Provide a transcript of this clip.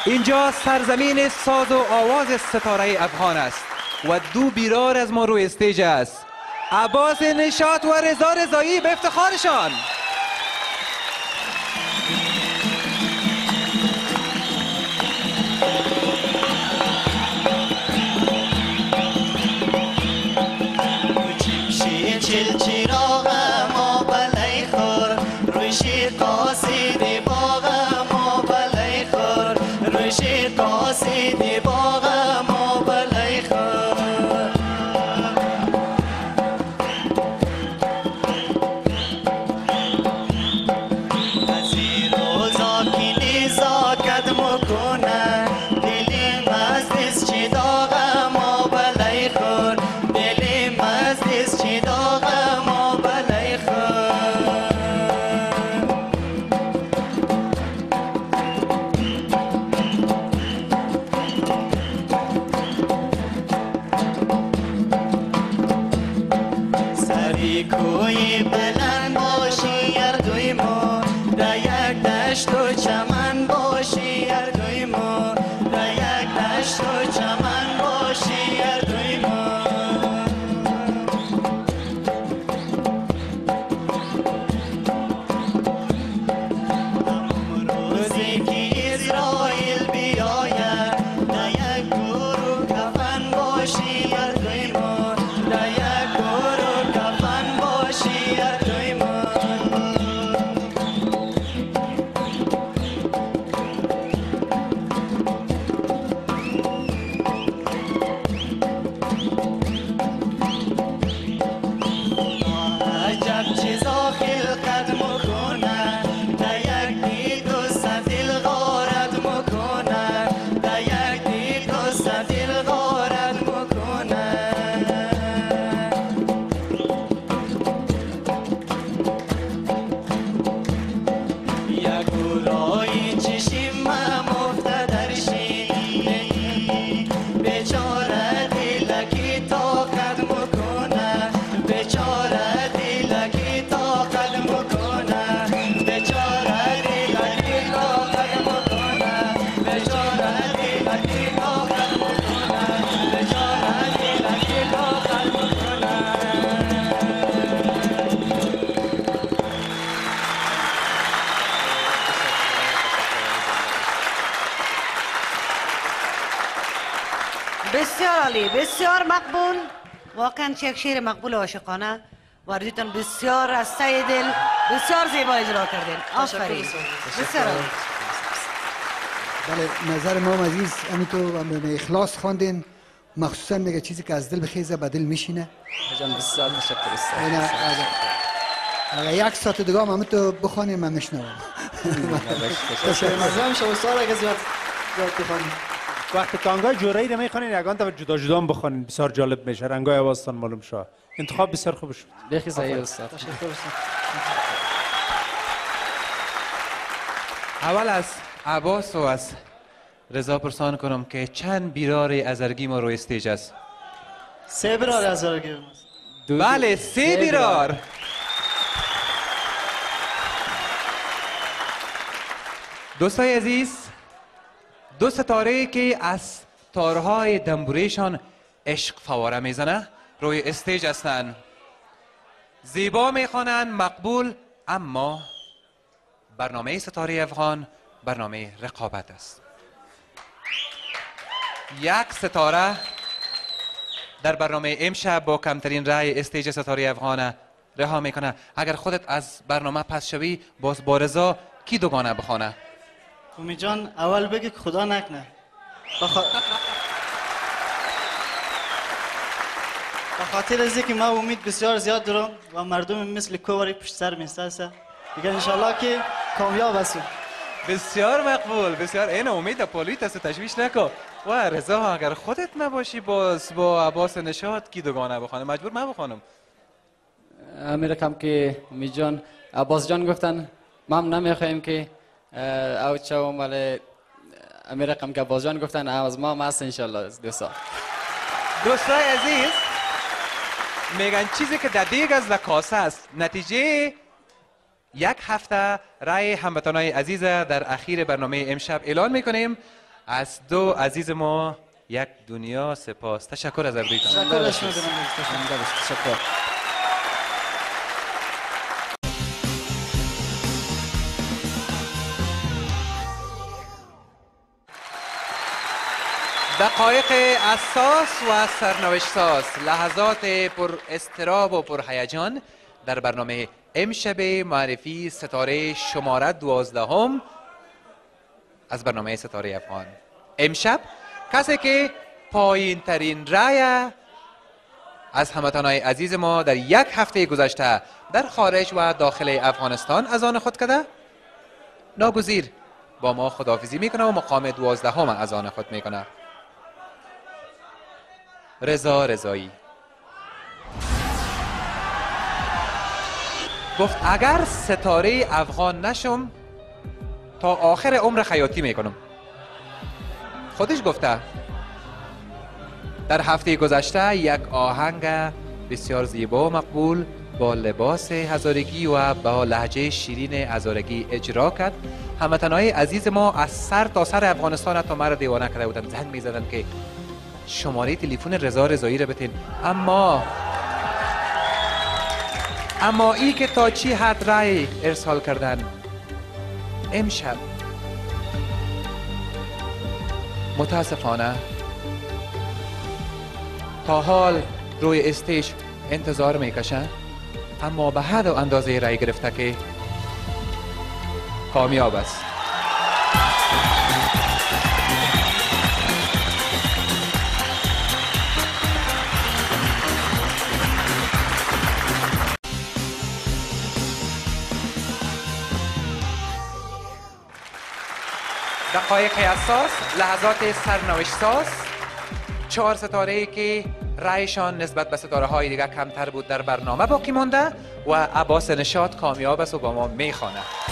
اینجا سرزمین ساز و آواز ستاره افغان است و دو بیرار از ما روی استیج است. عباس نشاط و رضا رضایی به افتخارشان. بسیار عالی، بسیار مقبول. واقعا یک شعر مقبول عاشقانه و اردوتان بسیار از ته دل بسیار زیبا اجرا کردین. آفرین. بسیار عالی. بله، نظر ما عزیز همینطور به اخلاص خواندین، مخصوصا میگه چیزی که از دل بخیزه به دل میشینه. جان بسیار تشکر است. اگر یک ساعت دیگه هم تو بخوانیم من میشنوم. مزام شو سال اگه زیاد بخوانیم. وقتی تانگای جورایی رو میخوانین یگان تا جدا جدا هم بخوانین، بسیار جالب میشه، رنگای آوازتان معلوم شد. انتخاب بسیار خوب شد. بخی صحیح استاد. تشکر استاد. اول از عباس و از رضا پرسان کنم که چند بیرار ازرگی ما روی استیج است؟ 3 بیرار ازرگی. بله، 3 بیرار. دوستای عزیز، 2 ستاره که از تارهای دنبوریشان عشق فواره میزنه روی استیج هستند. زیبا میخوانند، مقبول، اما برنامه ستاره افغان برنامه رقابت است. یک ستاره در برنامه امشب با کمترین رأی استیج ستاره افغان رها میکنه. اگر خودت از برنامه پس شوی، باز با رضا کی دوگانه بخوانه؟ امید جان اول بگی که خدا نکنه. به خاطر از اینکه ما امید بسیار زیاد دارم و مردم مثل کوری پشت سر میسته دیگه انشالله که کامیاب هستیم. بسیار مقبول، بسیار. این امید پولیت است، تشویش نکن. و رضا اگر خودت نباشی باز با عباس نشاط کی دوگانه بخوانه؟ مجبور من بخوانم. امیر کم که امید جان عباس جان گفتن ما هم نمیخوایم که اوت شوم، ولی امیر کم که عباس جان گفتن از ما هست انشالله. دوستای عزیز، میگن چیزی که در دیگ از لکاسه است. نتیجه یک هفته رای هموطنای عزیز در اخیر برنامه امشب اعلان میکنیم. از دو عزیز ما یک دنیا سپاس. تشکر از اردویتان. تشکرش می‌کنم. تشکر. دقایق اساس و سرنوشت ساز، لحظات پر اضطراب و پر هیجان در برنامه امشب معرفی ستاره شماره 12 از برنامه ستاره افغان. امشب کسی که پایین ترین رای از هموطنان عزیز ما در یک هفته گذشته در خارج و داخل افغانستان از آن خود کرده، ناگزیر با ما خداحافظی میکنه و مقام 12 از آن خود میکنه. رضا رضایی گفت اگر ستاره افغان نشم تا آخر عمر خیاطی میکنم. خودش گفته در هفته گذشته یک آهنگ بسیار زیبا و مقبول با لباس هزارگی و با لهجه شیرین هزارگی اجرا کرد. هموطنان عزیز ما از سر تا سر افغانستان تا مرا دیوانه کرده بودن، زنگ میزدن که شماره تلفن رضا رضایی رو بتین. اما ای که تا چی حد رای ارسال کردن، امشب متاسفانه تا حال روی استیج انتظار میکشن، اما به حد و اندازه رای گرفته که کامیاب است. دقایق حساس، لحظات سرنوشت ساز، 4 ستاره‌ای که رایشان نسبت به ستاره‌های دیگر کمتر بود در برنامه باقی مانده و عباس نشاط کامیاب است و با ما میخواند.